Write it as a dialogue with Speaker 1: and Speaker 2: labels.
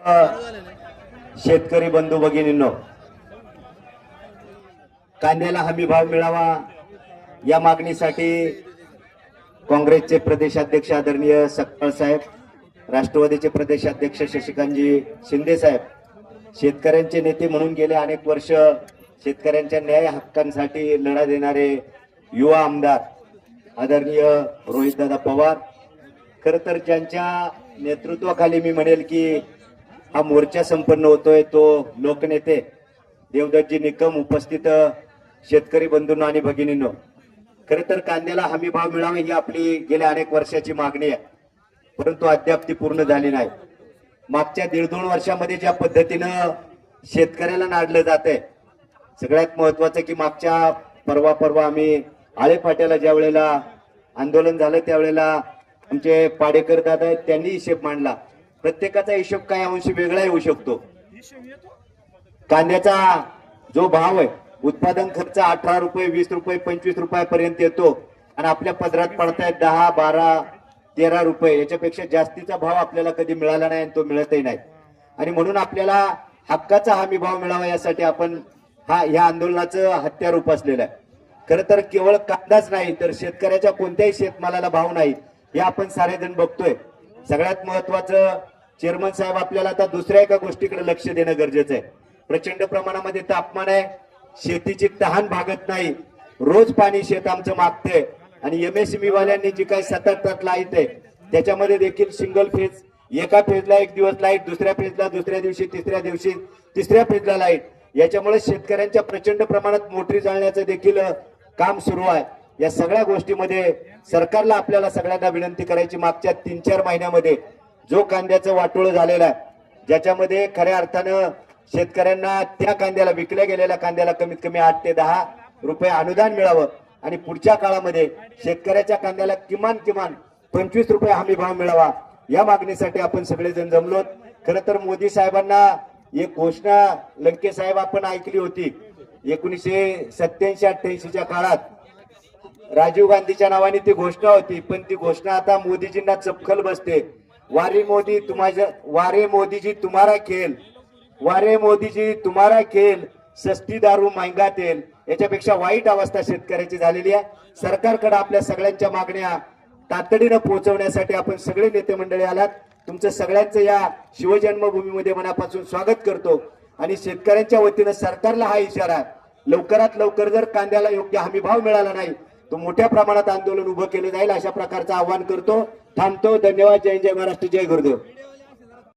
Speaker 1: शेतकरी बंधू भगिनींनो, कांद्याला हमी भाव मिळावा या मागणीसाठी काँग्रेसचे प्रदेशाध्यक्ष आदरणीय सकपाळ साहेब, राष्ट्रवादीचे प्रदेशाध्यक्ष शशिकांतजी शिंदे साहेब, शेतकऱ्यांचे नेते म्हणून गेले अनेक वर्ष शेतकऱ्यांच्या न्याय हक्कांसाठी लढा देणारे युवा आमदार आदरणीय रोहितदादा पवार, खर तर ज्यांच्या नेतृत्वाखाली मी म्हणेल की हा मोर्चा संपन्न होतोय तो लोकनेते देवदत्तजी निकम, उपस्थित शेतकरी बंधूंनो आणि भगिनींनो, खर तर कांद्याला हमी भाव मिळावा ही आपली गेल्या अनेक वर्षाची मागणी आहे, परंतु अद्याप ती पूर्ण झाली नाही. मागच्या 1.5-2 वर्षामध्ये ज्या पद्धतीनं शेतकऱ्याला नाडलं जात आहे, सगळ्यात महत्वाचं की मागच्या परवा आम्ही आळेफाट्याला ज्या वेळेला आंदोलन झालं त्यावेळेला आमचे पाडेकर दादा आहेत, त्यांनी हिशेब मांडला. प्रत्येकाचा हिशोब काय अंशी वेगळा येऊ शकतो. कांद्याचा जो भाव आहे, उत्पादन खर्च 18 रुपये, 20 रुपये, 25 रुपयापर्यंत येतो आणि आपल्या पदरात पडतायत 10, 12, 13 रुपये. याच्यापेक्षा जास्तीचा भाव आपल्याला कधी मिळाला नाही आणि तो मिळतही नाही. आणि म्हणून आपल्याला हक्काचा हमी भाव मिळावा यासाठी आपण ह्या आंदोलनाचं हत्यारूप असलेलं आहे. खरं तर केवळ कांदाच नाही तर शेतकऱ्याच्या कोणत्याही शेतमालाला भाव नाही हे आपण सारेजण बघतोय. सगळ्यात महत्वाचं चेअरमन साहेब, आपल्याला आता दुसऱ्या एका गोष्टीकडे लक्ष देणं गरजेचं आहे. प्रचंड प्रमाणामध्ये तापमान आहे, शेतीची तहान भागत नाही, रोज पाणी शेत आमचं मागतंय आणि MSME वाल्यांनी जी काही सतत लाईट आहे त्याच्यामध्ये देखील सिंगल फेज, एका फेजला एक दिवस लाईट, दुसऱ्या फेजला दुसऱ्या दिवशी, तिसऱ्या दिवशी तिसऱ्या फेजला लाईट, याच्यामुळे शेतकऱ्यांच्या प्रचंड प्रमाणात मोटरी जाळण्याचं देखील काम सुरू आहे. या सगळ्या गोष्टीमध्ये सरकारला आपल्याला सगळ्यांना विनंती करायची, मागच्या 3-4 महिन्यामध्ये जो कांद्याचं वाटोळं झालेलं आहे, ज्याच्यामध्ये खऱ्या अर्थानं शेतकऱ्यांना त्या कांद्याला, विकल्या गेलेल्या कांद्याला कमीत कमी 8 ते 10 रुपये अनुदान मिळावं आणि पुढच्या काळामध्ये शेतकऱ्याच्या कांद्याला किमान 25 रुपये हमी भाव मिळावा या मागणीसाठी आपण सगळेजण जमलोत. खरं तर मोदी साहेबांना एक घोषणा लंके साहेब आपण ऐकली होती 1987-88च्या काळात, राजीव गांधीच्या नावाने ती घोषणा होती, पण ती घोषणा आता मोदीजींना चपखल बसते. वारे मोदीजी तुम्हारा खेल, वारे मोदीजी तुम्हारा खेल, सस्ती दारू महंगा तेल. याच्यापेक्षा वाईट अवस्था शेतकऱ्याची झालेली आहे. सरकारकडे आपल्या सगळ्यांच्या मागण्या तातडीनं पोहोचवण्यासाठी आपण सगळे नेते मंडळी आलात. तुमचं सगळ्यांचं या शिवजन्मभूमीमध्ये मनापासून स्वागत करतो आणि शेतकऱ्यांच्या वतीनं सरकारला हा इशारा आहे, लवकरात लवकर जर कांद्याला योग्य हमी भाव मिळाला नाही तो मोठ्या प्रमाणात आंदोलन उभं केलं जाईल, अशा प्रकारचं आवाहन करतो. थांबतो. धन्यवाद. जय जय महाराष्ट्र, जय गुरुदेव.